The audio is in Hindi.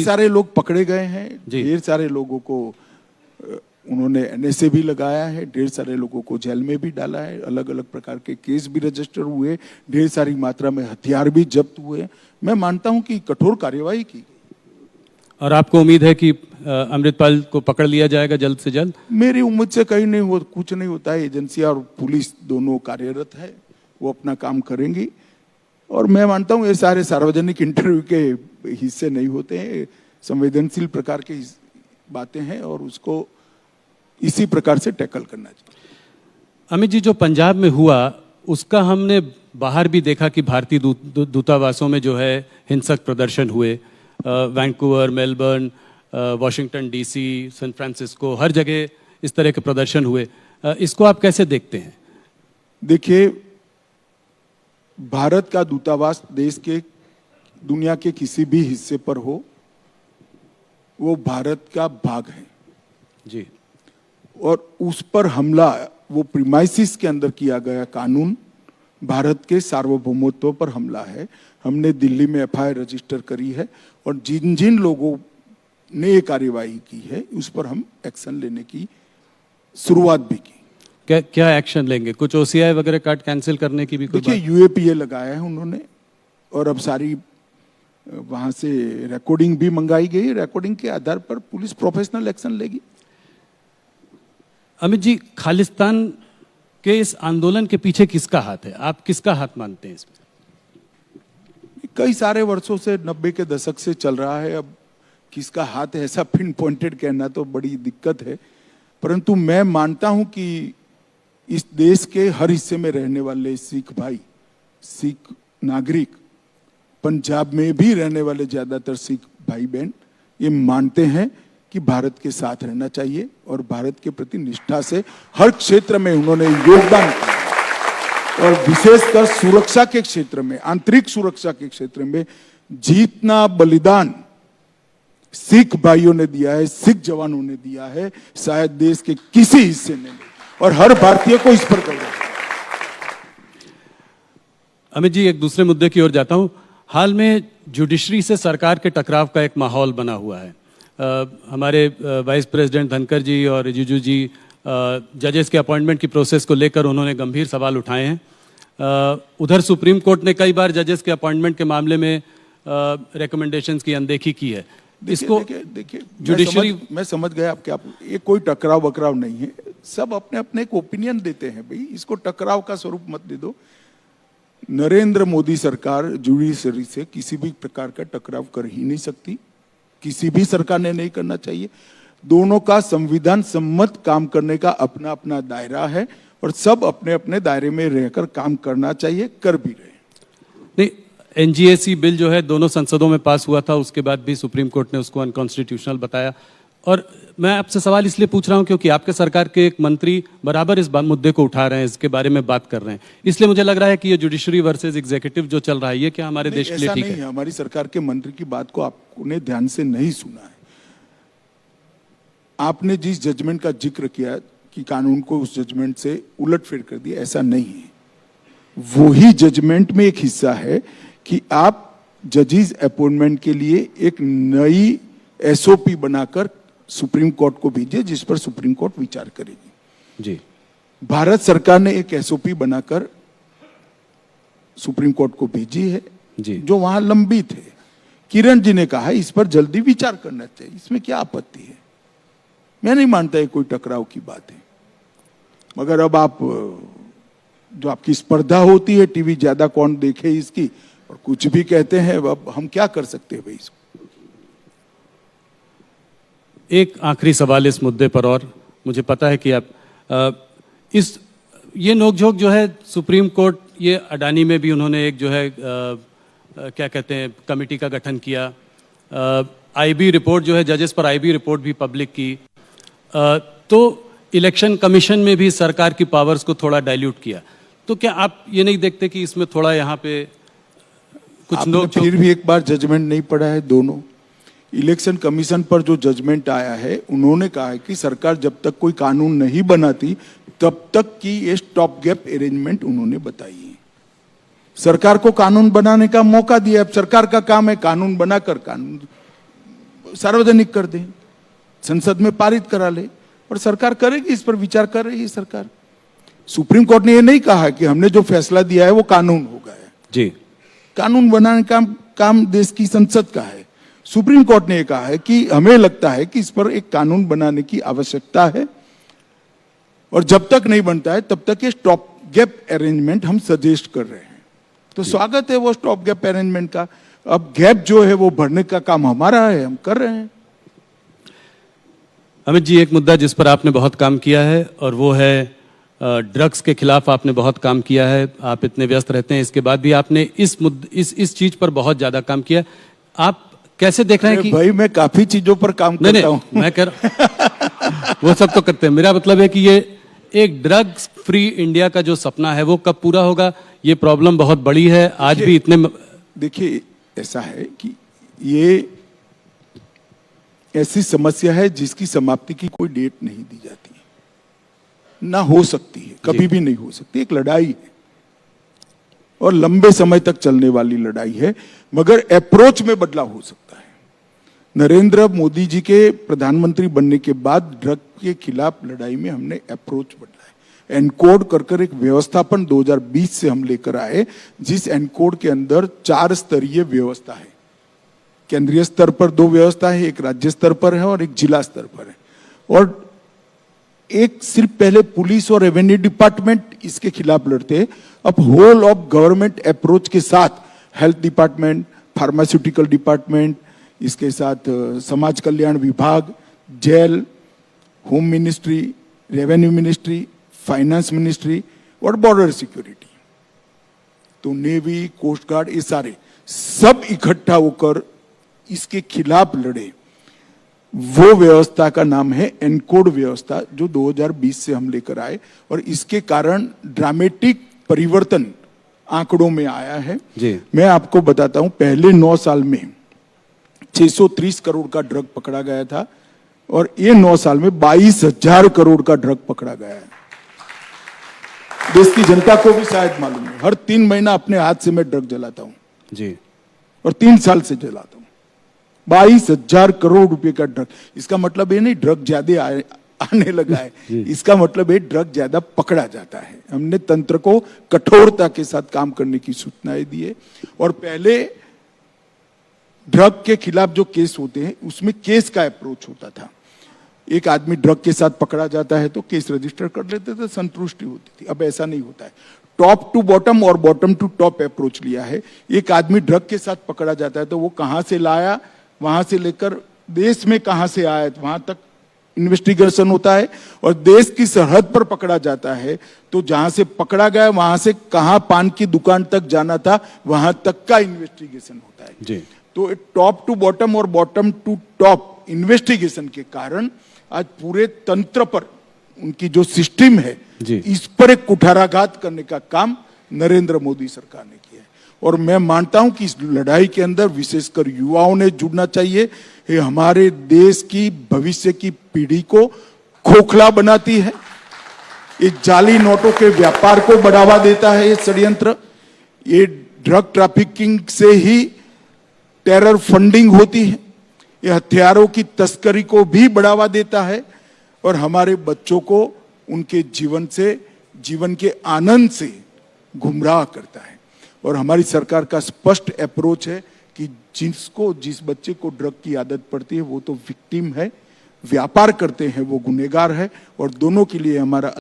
सारे लोग पकड़े गए हैं, ढेर सारे लोगों को उन्होंने एनएसए भी लगाया है, ढेर सारे लोगों को जेल में भी डाला है, अलग अलग प्रकार के केस भी रजिस्टर हुए, ढेर सारी मात्रा में हथियार भी जब्त हुए। मैं मानता हूं कि कठोर कार्यवाही की गई। और आपको उम्मीद है कि अमृतपाल को पकड़ लिया जाएगा जल्द से जल्द? मेरी उम्मीद से कहीं नहीं हो, कुछ नहीं होता है। एजेंसियां और पुलिस दोनों कार्यरत है, वो अपना काम करेंगी। और मैं मानता हूं ये सारे सार्वजनिक इंटरव्यू के हिस्से नहीं होते हैं, संवेदनशील प्रकार की बातें हैं और उसको इसी प्रकार से टैकल करना चाहिए। अमित जी, जो पंजाब में हुआ उसका हमने बाहर भी देखा कि भारतीय दूतावासों में जो है हिंसक प्रदर्शन हुए। Vancouver, Melbourne, Washington DC, San Francisco, हर जगह इस तरह के प्रदर्शन हुए। इसको आप कैसे देखते हैं? देखिए, भारत का दूतावास देश के दुनिया के किसी भी हिस्से पर हो, वो भारत का भाग है जी। और उस पर हमला वो प्रीमाइसिस के अंदर किया गया कानून भारत के सार्वभौमत्व पर हमला है। हमने दिल्ली में एफआईआर रजिस्टर करी है और जिन जिन लोगों ने ये कार्यवाही की है उस पर हम एक्शन लेने की शुरुआत भी की। क्या एक्शन लेंगे? कुछ ओसीआई वगैरह कार्ड कैंसिल करने की भी कोई बात? देखिए, यूएपीए लगाया है उन्होंने और अब सारी वहां से रिकॉर्डिंग भी मंगाई गई। रिकॉर्डिंग के आधार पर पुलिस प्रोफेशनल एक्शन लेगी। अमित जी, खालिस्तान के इस आंदोलन के पीछे किसका हाथ है? आप किसका हाथ मानते हैं इसमें? कई सारे वर्षों से 90 के दशक से चल रहा है। अब किसका हाथ है ऐसा पिन पॉइंटेड कहना तो बड़ी दिक्कत है, परंतु मैं मानता हूं कि इस देश के हर हिस्से में रहने वाले सिख भाई, सिख नागरिक, पंजाब में भी रहने वाले ज्यादातर सिख भाई बहन ये मानते हैं कि भारत के साथ रहना चाहिए और भारत के प्रति निष्ठा से हर क्षेत्र में उन्होंने योगदान किया और विशेषकर सुरक्षा के क्षेत्र में, आंतरिक सुरक्षा के क्षेत्र में जितना बलिदान सिख भाइयों ने दिया है, सिख जवानों ने दिया है, शायद देश के किसी हिस्से ने नहीं, और हर भारतीय को इस पर गर्व है। अमित जी, एक दूसरे मुद्दे की ओर जाता हूं। हाल में जुडिशरी से सरकार के टकराव का एक माहौल बना हुआ है। हमारे वाइस प्रेसिडेंट धनखड़ जी और रिजिजू जी जजेस के अपॉइंटमेंट की प्रोसेस को लेकर उन्होंने गंभीर सवाल उठाए हैं। उधर सुप्रीम कोर्ट ने कई बार जजेस के अपॉइंटमेंट के मामले में रिकमेंडेशंस की अनदेखी की है। इसको देखिए जुडिशरी, मैं समझ गया आपके, आप ये कोई टकराव वकराव नहीं है, सब अपने अपने एक ओपिनियन देते हैं भाई, इसको टकराव का स्वरूप मत दे दो। नरेंद्र मोदी सरकार जुडिशरी से किसी भी प्रकार का टकराव कर ही नहीं सकती, किसी भी सरकार ने नहीं करना चाहिए। दोनों का संविधान सम्मत काम करने का अपना अपना दायरा है और सब अपने अपने दायरे में रहकर काम करना चाहिए, कर भी रहे। नहीं, एनजीएसी बिल जो है दोनों संसदों में पास हुआ था, उसके बाद भी सुप्रीम कोर्ट ने उसको अनकॉन्स्टिट्यूशनल बताया। और मैं आपसे सवाल इसलिए पूछ रहा हूं क्योंकि आपके सरकार के एक मंत्री बराबर इस मुद्दे को उठा रहे हैं, इसके बारे में बात कर रहे हैं, इसलिए मुझे लग रहा है कि ये जुडिशरी वर्सेस एग्जीक्यूटिव जो चल रहा है ये क्या हमारे देश के लिए ठीक है? हमारी सरकार के मंत्री की बात को आपने ध्यान से नहीं सुना है। आपने जिस जजमेंट का जिक्र किया कि कानून को उस जजमेंट से उलटफेर कर दिया, ऐसा नहीं है। वही जजमेंट में एक हिस्सा है कि आप जजेस अपॉइंटमेंट के लिए एक नई एसओपी बनाकर सुप्रीम कोर्ट को भेजिए, जिस पर सुप्रीम कोर्ट विचार करेगी। जी, भारत सरकार ने एक एसओपी बनाकर सुप्रीम कोर्ट को भेजी है जी, जो वहां लंबित है। किरण जी ने कहा इस पर जल्दी विचार करना चाहिए, इसमें क्या आपत्ति है? मैं नहीं मानता है कोई टकराव की बात है, मगर अब आप जो आपकी स्पर्धा होती है टीवी ज्यादा कौन देखे इसकी, और कुछ भी कहते हैं, अब हम क्या कर सकते हैं भाई इसको। एक आखिरी सवाल इस मुद्दे पर, और मुझे पता है कि आप ये नोकझोंक जो है सुप्रीम कोर्ट, ये अडानी में भी उन्होंने एक जो है क्या कहते हैं कमेटी का गठन किया। आईबी रिपोर्ट जो है जजेस पर, आईबी रिपोर्ट भी पब्लिक की। तो इलेक्शन कमीशन में भी सरकार की पावर्स को थोड़ा डाइल्यूट किया। तो क्या आप ये नहीं देखते कि इसमें थोड़ा यहाँ पे कुछ नोकझोंक? फिर भी एक बार जजमेंट नहीं पड़ा है दोनों। इलेक्शन कमीशन पर जो जजमेंट आया है, उन्होंने कहा है कि सरकार जब तक कोई कानून नहीं बनाती तब तक की ये स्टॉप गैप अरेंजमेंट उन्होंने बताई है। सरकार को कानून बनाने का मौका दिया, अब सरकार का काम है कानून बनाकर कानून सार्वजनिक कर दें, संसद में पारित करा ले, और सरकार करेगी, इस पर विचार कर रही है सरकार। सुप्रीम कोर्ट ने ये नहीं कहा कि हमने जो फैसला दिया है वो कानून हो गया है जी। कानून बनाने का काम देश की संसद का है। सुप्रीम कोर्ट ने ये कहा है कि हमें लगता है कि इस पर एक कानून बनाने की आवश्यकता है, और जब तक नहीं बनता है तब तक ये स्टॉप गैप अरेंजमेंट हम सजेस्ट कर रहे हैं। तो स्वागत है वो स्टॉप गैप अरेंजमेंट का। अब गैप जो है वो भरने का काम हमारा है, हम कर रहे हैं। अमित जी, एक मुद्दा जिस पर आपने बहुत काम किया है और वो है ड्रग्स के खिलाफ आपने बहुत काम किया है। आप इतने व्यस्त रहते हैं, इसके बाद भी आपने इस चीज पर बहुत ज्यादा काम किया। आप कैसे देख रहे हैं कि भाई मैं काफी चीजों पर काम करता हूं। मैं कह रहा वो सब तो करते हैं, मेरा मतलब है कि ये एक ड्रग्स फ्री इंडिया का जो सपना है वो कब पूरा होगा? ये प्रॉब्लम बहुत बड़ी है आज भी इतने। देखिए ऐसा है कि ये ऐसी समस्या है जिसकी समाप्ति की कोई डेट नहीं दी जाती है, ना हो सकती है, कभी भी नहीं हो सकती। एक लड़ाई है और लंबे समय तक चलने वाली लड़ाई है, मगर अप्रोच में बदलाव हो सकता है। नरेंद्र मोदी जी के प्रधानमंत्री बनने के बाद ड्रग के खिलाफ लड़ाई में हमने अप्रोच बदला है। एनकोड कर एक व्यवस्थापन 2020 से हम लेकर आए, जिस एनकोड के अंदर 4 स्तरीय व्यवस्था है। केंद्रीय स्तर पर 2 व्यवस्था है, एक राज्य स्तर पर है और एक जिला स्तर पर है। और एक सिर्फ पहले पुलिस और रेवेन्यू डिपार्टमेंट इसके खिलाफ लड़ते, अब होल ऑफ गवर्नमेंट अप्रोच के साथ हेल्थ डिपार्टमेंट, फार्मास्यूटिकल डिपार्टमेंट, इसके साथ समाज कल्याण विभाग, jail, home ministry, revenue ministry, finance ministry और बॉर्डर सिक्योरिटी, तो नेवी, कोस्ट गार्ड, ये सारे सब इकट्ठा होकर इसके खिलाफ लड़े। वो व्यवस्था का नाम है एनकोड व्यवस्था, जो 2020 से हम लेकर आए, और इसके कारण ड्रामेटिक परिवर्तन आंकड़ों में आया है जी। मैं आपको बताता हूं, पहले 9 साल में 630 करोड़ का ड्रग पकड़ा गया था, और ये 9 साल में 22,000 करोड़ का ड्रग पकड़ा गया है। देश की जनता को भी शायद मालूम है, हर 3 महीना अपने हाथ से मैं ड्रग जलाता हूं जी, और 3 साल से जलाता हूं। 22,000 करोड़ रुपए का ड्रग। इसका मतलब ये नहीं ड्रग ज्यादा आने लगा है, इसका मतलब है ड्रग ज्यादा पकड़ा जाता है। हमने तंत्र को कठोरता के साथ काम करने की सूचनाएं दी है। और पहले ड्रग के खिलाफ जो केस होते हैं उसमें केस का अप्रोच होता था। एक आदमी ड्रग के साथ पकड़ा जाता है तो केस रजिस्टर कर लेते थे, संतुष्टि होती थी। अब ऐसा नहीं होता है, टॉप टू बॉटम और बॉटम टू टॉप अप्रोच लिया है। एक आदमी ड्रग के साथ पकड़ा जाता है तो वो कहां से लाया, वहां से लेकर देश में कहां से आया, वहां तक इन्वेस्टिगेशन होता है। और देश की सरहद पर पकड़ा जाता है तो जहां से पकड़ा गया वहां से कहां पान की दुकान तक जाना था, वहां तक का इन्वेस्टिगेशन होता है जी। तो टॉप टू बॉटम और बॉटम टू टॉप इन्वेस्टिगेशन के कारण आज पूरे तंत्र पर उनकी जो सिस्टम है इस पर एक कुठाराघात करने का काम नरेंद्र मोदी सरकार ने किया है। और मैं मानता हूं कि इस लड़ाई के अंदर विशेषकर युवाओं ने जुड़ना चाहिए। ये हमारे देश की भविष्य की पीढ़ी को खोखला बनाती है, ये जाली नोटों के व्यापार को बढ़ावा देता है, ये षड्यंत्र, ये ड्रग ट्रैफिकिंग से ही टेरर फंडिंग होती है, ये हथियारों की तस्करी को भी बढ़ावा देता है और हमारे बच्चों को उनके जीवन के आनंद से गुमराह करता है। और हमारी सरकार का स्पष्ट अप्रोच है कि जिस बच्चे को ड्रग की आदत पड़ती है वो तो विक्टिम है, व्यापार करते हैं वो गुनहगार है, और दोनों के लिए हमारा